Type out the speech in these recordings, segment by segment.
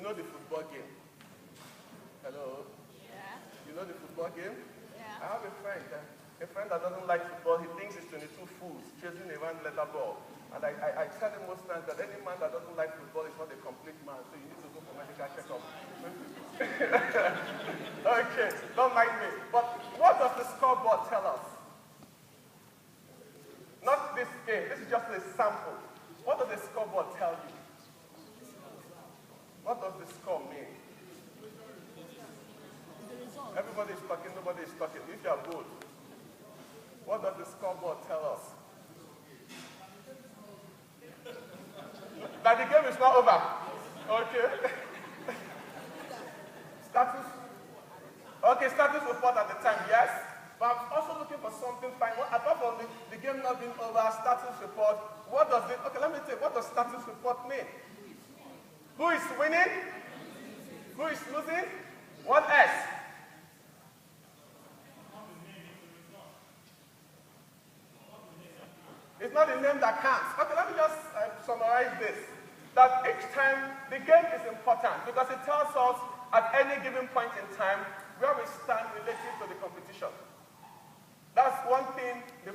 know the football game? Hello? Yeah. You know the football game? Yeah. I have a friend that doesn't like football. He thinks it's 22 fools chasing a round letter ball. And I tell him most times that any man that doesn't like football is not a complete man, so you need to go for medical checkup. Okay, don't mind me. But what does the scoreboard tell us? Not this game, this is just a sample. What does the scoreboard tell you? What does the score mean? Everybody is talking, nobody is talking. If you are good, what does the scoreboard tell us? That the game is not over. Okay. Status report at the time, yes. But I'm also looking for something fine. Apart from the game not being over, status report, what does it, okay, let me tell you, what does status report mean? Who is winning? Who is losing? What else? It's not the name that counts. Okay, let me just summarize this. That each time, the game is important because it tells us at any given point in time where we stand relative to the competition. That's one thing the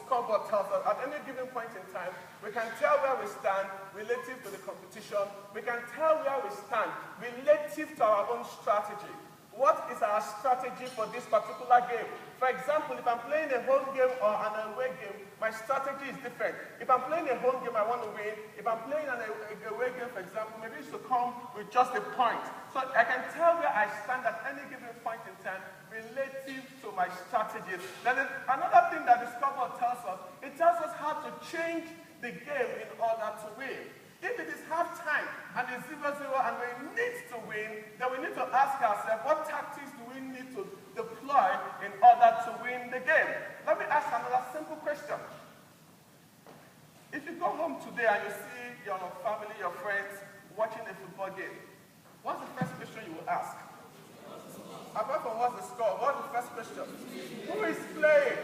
scoreboard tells us. At any given point in time, we can tell where we stand relative to the competition. We can tell where we stand relative to our own strategy. What is our strategy for this particular game? For example, if I'm playing a home game or an away game, my strategy is different. If I'm playing a home game, I want to win. If I'm playing an away game, for example, maybe it's to come with just a point. So I can tell where I stand at any given point in time relative to my strategies. Then another thing that the scoreboard tells us, it tells us how to change the game in order to win. If it is half-time and it's 0-0 and we need to win, then we need to ask ourselves, what tactics do we need to deploy in order to win the game? Let me ask another simple question. If you go home today and you see your family, your friends watching a football game, what's the first question you will ask? Apart from what's the score, what's the first question? Who is playing?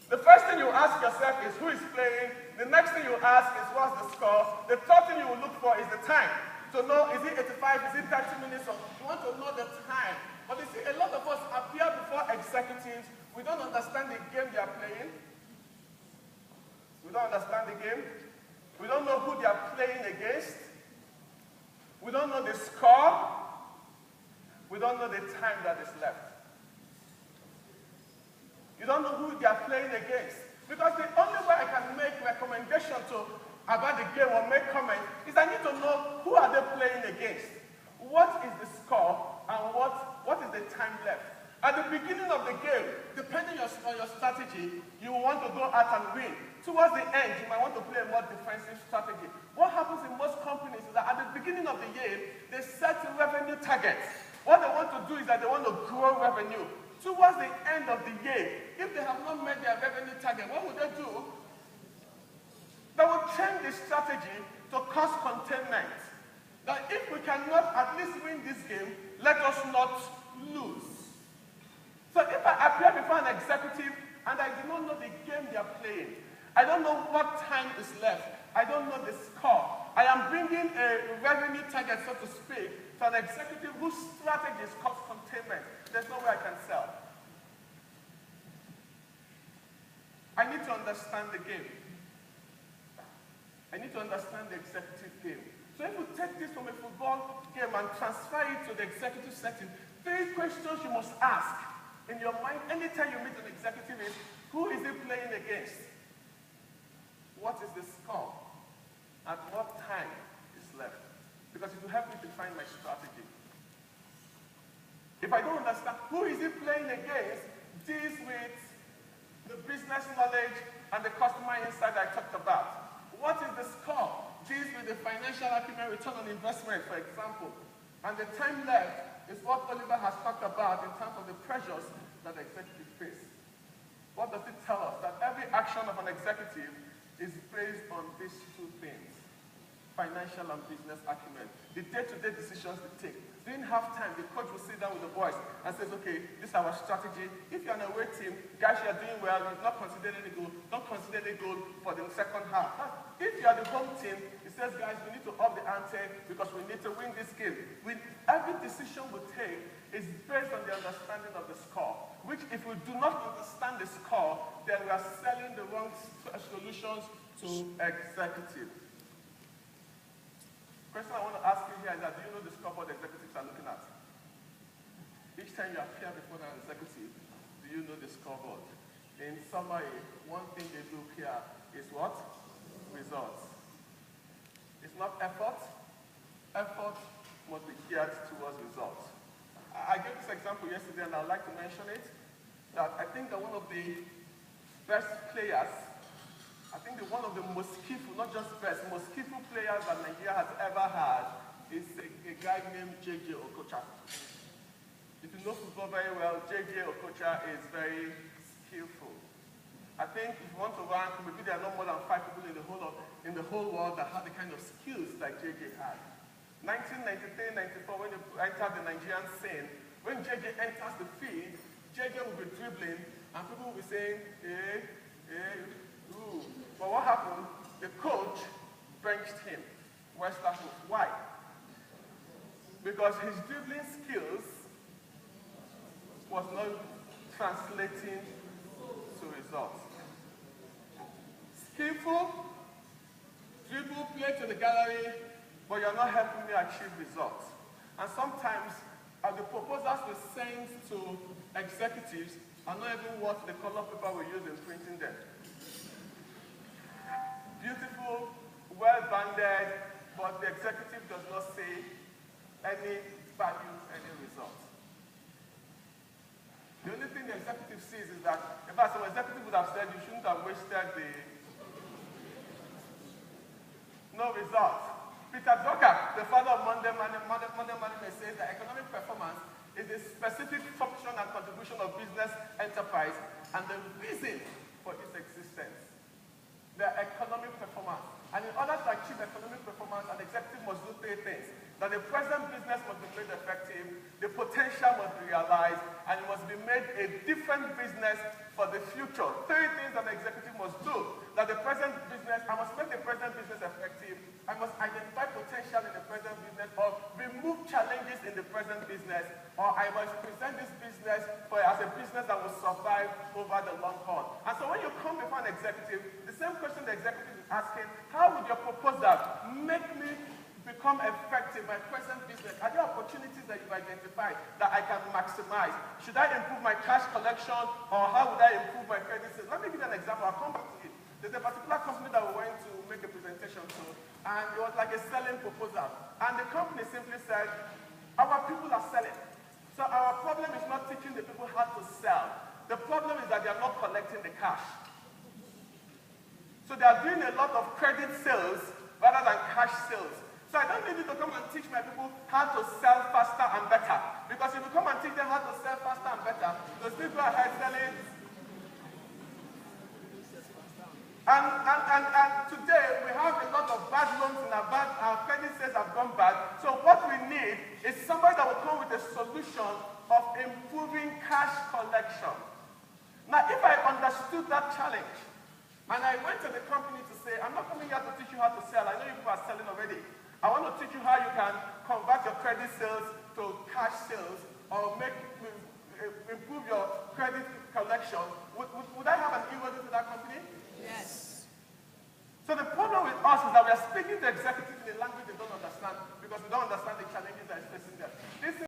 The first thing you ask yourself is who is playing. The next thing you ask is what's the score. The third thing you will look for is the time. To know, is it 85, is it 30 minutes? Or you want to know the time. But you see, a lot of us appear before executives. We don't understand the game they are playing. We don't understand the game. We don't know who they are playing against. We don't know the score. We don't know the time that is left. You don't know who they are playing against. Because the only way I can make recommendation about the game or make comment is I need to know who are they playing against. What is the score and what is the time left? At the beginning of the game, depending on your strategy, you want to go out and win. Towards the end, you might want to play a more defensive strategy. What happens in most companies is that at the beginning of the game, they set revenue targets. What they want to do is that they want to grow revenue. Towards the end of the year, if they have not met their revenue target, what would they do? They will change the strategy to cost containment. That if we cannot at least win this game, let us not lose. So if I appear before an executive and I do not know the game they are playing, I don't know what time is left, I don't know the score, I am bringing a revenue target, so to speak, to an executive whose strategy is cost containment, there's no way I can sell. I need to understand the game. I need to understand the executive game. So if we take this from a football game and transfer it to the executive setting, 3 questions you must ask in your mind anytime you meet an executive is, who is he playing against? What is the score? At what time is left? Because it will help me define my strategy. If I don't understand who is he playing against, deals with the business knowledge and the customer insight I talked about. What is the score? Deals with the financial acumen, return on investment, for example. And the time left is what Oliver has talked about in terms of the pressures that executives face. What does it tell us? That every action of an executive is based on these 2 things. financial and business acumen, the day-to-day decisions they take. During halftime, the coach will sit down with the boys and says, okay, this is our strategy. If you're an away team, guys, you're doing well, you've not considered any goal, don't consider any goal for the second half. If you're the home team, he says, guys, we need to up the ante because we need to win this game. Every decision we take is based on the understanding of the score, which if we do not understand the score, then we are selling the wrong solutions to executives. Question I want to ask you here is that, do you know the scoreboard executives are looking at? Each time you appear before an executive, do you know the scoreboard? In summary, one thing they look here is what? Results. It's not effort. Effort must be geared towards results. I gave this example yesterday and I'd like to mention it, that I think that one of the best players, I think that one of the most skillful, not just best, most skillful players that Nigeria has ever had is a guy named J.J. Okocha. If you know football very well, J.J. Okocha is very skillful. I think if you want to rank, maybe there are not more than 5 people in the whole world that have the kind of skills like J.J. had. 1993-94, when they entered the Nigerian scene, when J.J. enters the field, J.J. will be dribbling, and people will be saying, ooh. But what happened? The coach benched him. Why? Because his dribbling skills was not translating to results. Skillful, dribble, play to the gallery, but you're not helping me achieve results. And sometimes the proposals we send to executives are not even worth the color paper we use in printing them. Beautiful, well-banded, but the executive does not see any value, any result. The only thing the executive sees is that, in fact, some executive would have said you shouldn't have wasted the no result. Peter Drucker, the father of modern management, says that economic performance is a specific function and contribution of business enterprise and the reason for its existence. The economic performance. And in order to achieve economic performance, an executive must do 3 things. That the present business must be made effective, the potential must be realized, and it must be made a different business for the future. 3 things that the executive must do. That the present business, I must make the present business effective, I must identify potential in the present business, or remove challenges in the present business, or I must present this business as a business that will survive over the long haul. And so when you come before an executive, the same question the executive is asking, how would your proposal make me become effective, my present business? Are there opportunities that you've identified that I can maximize? Should I improve my cash collection, or how would I improve my credit sales? Let me give you an example. I'll come back to it. There's a particular company that we went to make a presentation to, and it was like a selling proposal. And the company simply said, our people are selling. So our problem is not teaching the people how to sell. The problem is that they are not collecting the cash. So they are doing a lot of credit sales rather than cash sales. So I don't need you to come and teach my people how to sell faster and better. Because if you come and teach them how to sell faster and better, they'll still go ahead selling. And today we have a lot of bad loans and our credit sales have gone bad. So what we need is somebody that will come with a solution of improving cash collection. Now, if I understood that challenge, and I went to the company to say, I'm not coming here to teach you how to sell. I know you people are selling already. I want to teach you how you can convert your credit sales to cash sales, or improve your credit collection. Would I have an inroad into that company? Yes. So the problem with us is that we are speaking to executives in a language they don't understand because we don't understand the